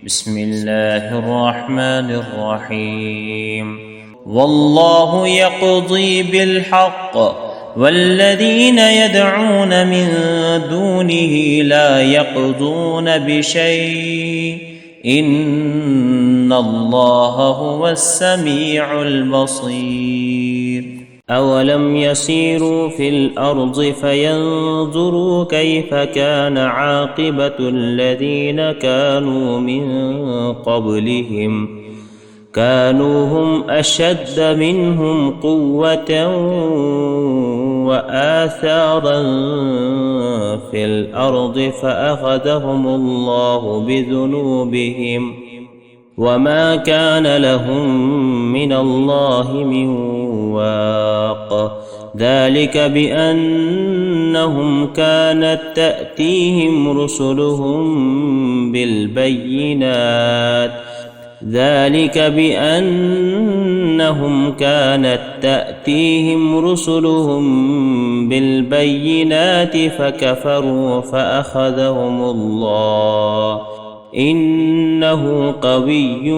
بسم الله الرحمن الرحيم. والله يقضي بالحق والذين يدعون من دونه لا يقضون بشيء إن الله هو السميع البصير. أولم يسيروا في الأرض فينظروا كيف كان عاقبة الذين كانوا من قبلهم كانوا هم أشد منهم قوة وآثارا في الأرض فأخذهم الله بذنوبهم وما كان لهم من الله من واق. ذلك بأنهم كانت تأتيهم رسلهم بالبينات فكفروا فأخذهم الله إنه قوي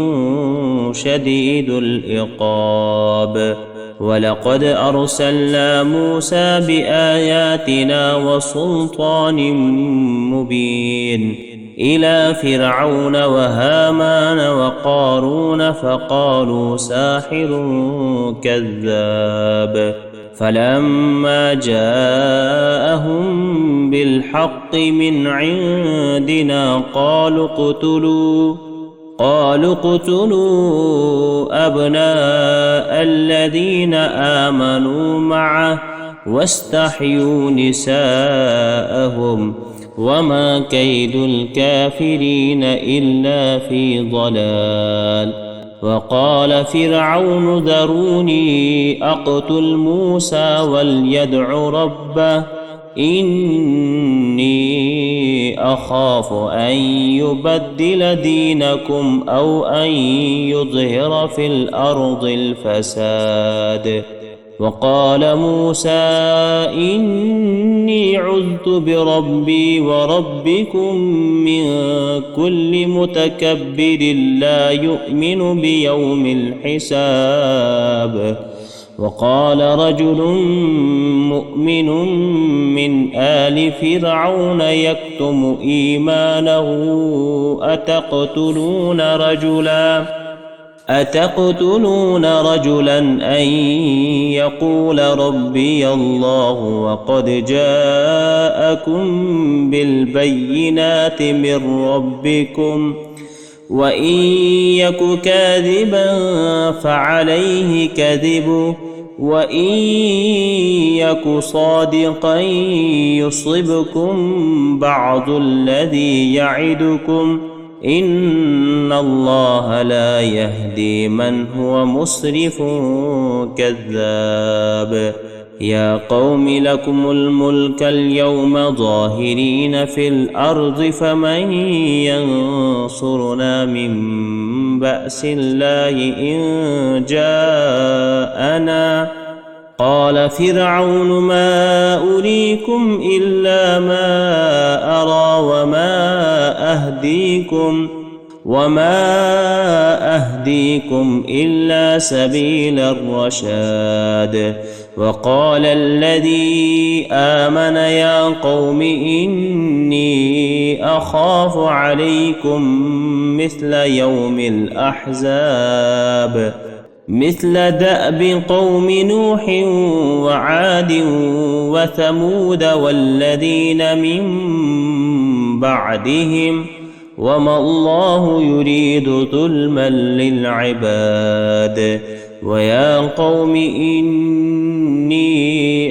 شديد العقاب. ولقد أرسلنا موسى بآياتنا وسلطان مبين إلى فرعون وهامان وقارون فقالوا ساحر كذاب. فلما جاءهم بالحق من عندنا قالوا اقتلوا أبناء الذين آمنوا معه واستحيوا نساءهم وما كيد الكافرين إلا في ضلال. وقال فرعون ذروني أقتل موسى وليدع ربه إني أخاف أن يبدل دينكم أو أن يظهر في الأرض الفساد. وقال موسى إني عذت بربي وربكم من كل متكبر لا يؤمن بيوم الحساب. وقال رجل مؤمن من آل فرعون يكتم إيمانه أتقتلون رجلا أن يقول ربي الله وقد جاءكم بالبينات من ربكم وإن يك كاذبا فعليه كذبه وإن يك صادقا يصبكم بعض الذي يعدكم إن الله لا يهدي من هو مسرف كذاب. يا قوم لكم الملك اليوم ظاهرين في الأرض فمن ينصرنا من بأس الله إن جاءنا. قال فرعون ما أريكم إلا ما أرى وما أهديكم إلا سبيل الرشاد. وقال الذي آمن يا قوم إني أخاف عليكم مثل يوم الأحزاب مثل دأب قوم نوح وعاد وثمود والذين من بعدهم وما الله يريد ظلما للعباد. ويا قوم إني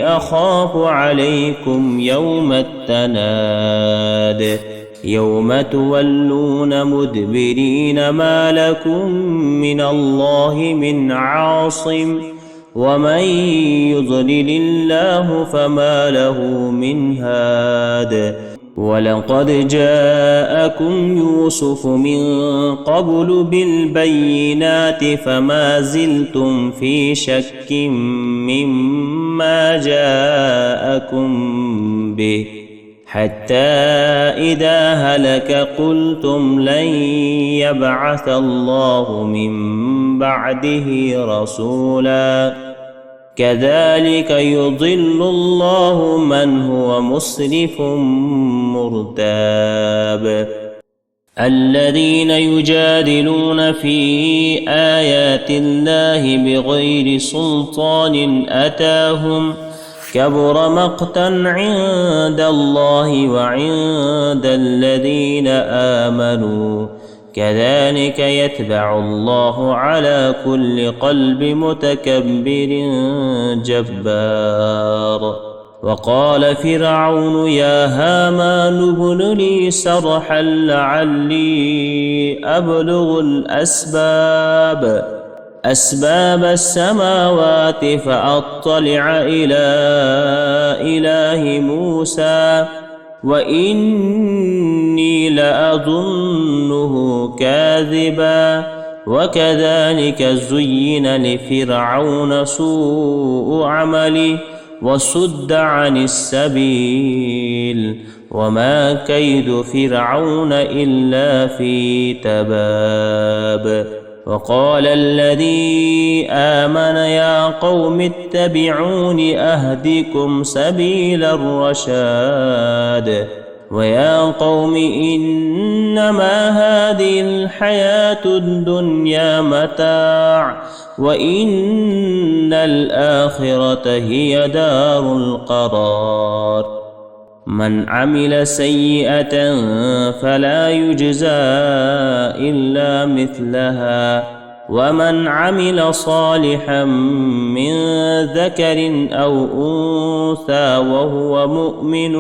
أخاف عليكم يوم التناد يوم تولون مدبرين ما لكم من الله من عاصم ومن يضلل الله فما له من هاد. ولقد جاءكم يوسف من قبل بالبينات فما زلتم في شك مما جاءكم به حتى إذا هلك قلتم لن يبعث الله من بعده رسولا كذلك يضل الله من هو مسرف مرتاب الذين يجادلون في آيات الله بغير سلطان أتاهم كبر مقتا عند الله وعند الذين آمنوا كذلك يتبع الله على كل قلب متكبر جبار وقال فرعون يا هامان ابن لي صرحا لعلي أبلغ أسباب السماوات فأطلع إلى إله موسى وإني لأظنه كاذبا وكذلك زين لفرعون سوء عمله وصد عن السبيل وما كيد فرعون إلا في تباب وقال الذي آمن يا قوم اتبعون أهدكم سبيل الرشاد ويا قوم إنما هذه الحياة الدنيا متاع وإن الآخرة هي دار القرار من عمل سيئة فلا يجزى إلا مثلها ومن عمل صالحا من ذكر أو أنثى وهو مؤمن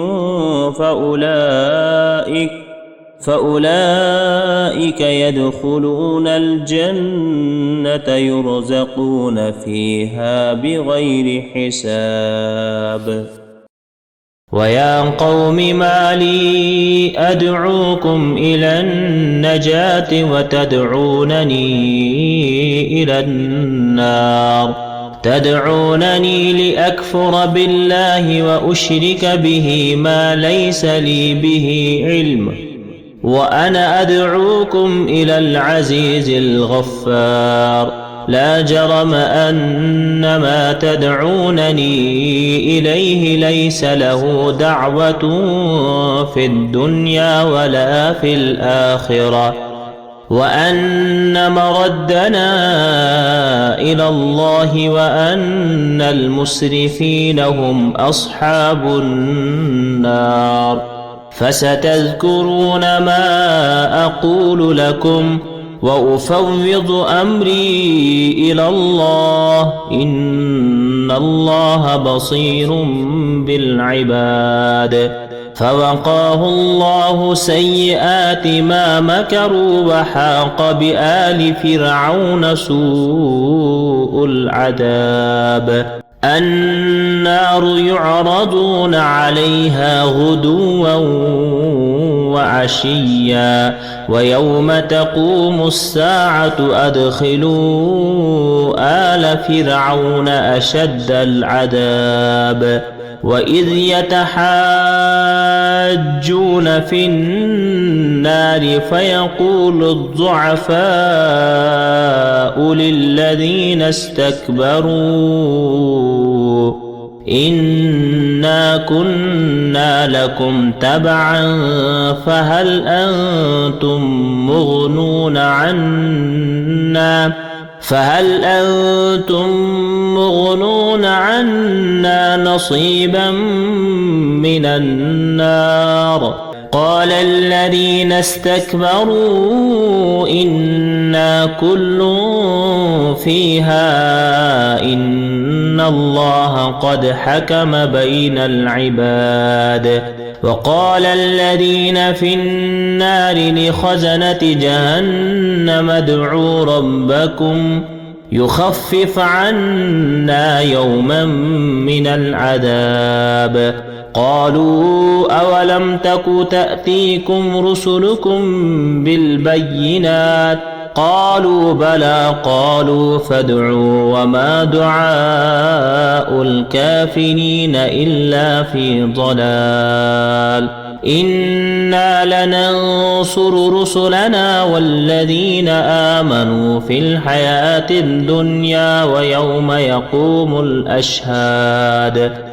فأولئك يدخلون الجنة يرزقون فيها بغير حساب ويا قوم ما لي أدعوكم إلى النجاة وتدعونني إلى النار تدعونني لأكفر بالله وأشرك به ما ليس لي به علم وأنا أدعوكم إلى العزيز الغفار لا جرم أن ما تدعونني إليه ليس له دعوة في الدنيا ولا في الآخرة وأن مردنا إلى الله وأن المسرفين هم أصحاب النار فستذكرون ما أقول لكم وأفوض أمري إلى الله إن الله بصير بالعباد فوقاه الله سيئات ما مكروا وحاق بآل فرعون سوء العذاب النار يعرضون عليها غدوا وعشيا ويوم تقوم الساعة أدخلوا آل فرعون أشد العذاب وإذ يتحاجون في النار فيقول الضعفاء للذين استكبروا إنا كنا لكم تبعا فهل أنتم مغنون عنا نصيبا من النار قال الذين استكبروا إنا كل فيها إن الله قد حكم بين العباد وقال الذين في النار لخزنة جهنم ادعوا ربكم يخفف عنا يوما من العذاب قالوا أولم تك تأتيكم رسلكم بالبينات قالوا بلى قالوا فادعوا وما دعاء الكافرين إلا في ضلال إنا لننصر رسلنا والذين آمنوا في الحياة الدنيا ويوم يقوم الأشهاد